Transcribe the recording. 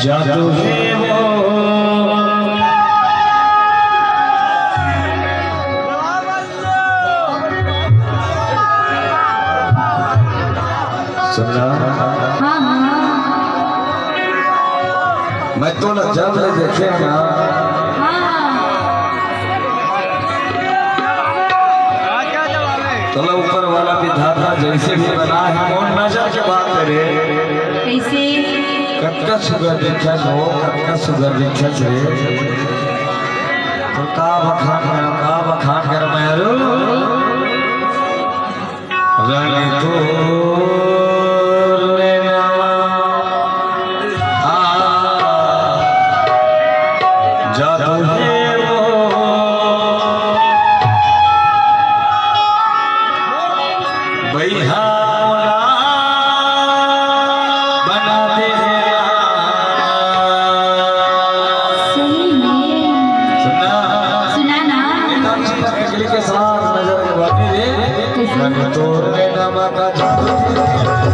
जादू है वो सुनना मैं तो न जब ले देखे ना तो ऊपर वाला विधाता जैसे भी बना है कौन नजर के बात करे कैसे कटका सुगर देखा हो कटका सुगर देखा रे तो का बखान कर मैं रानी तो जादू है वो भैया के साथ नजर के बाकी रे तोड़ने नामा का जादू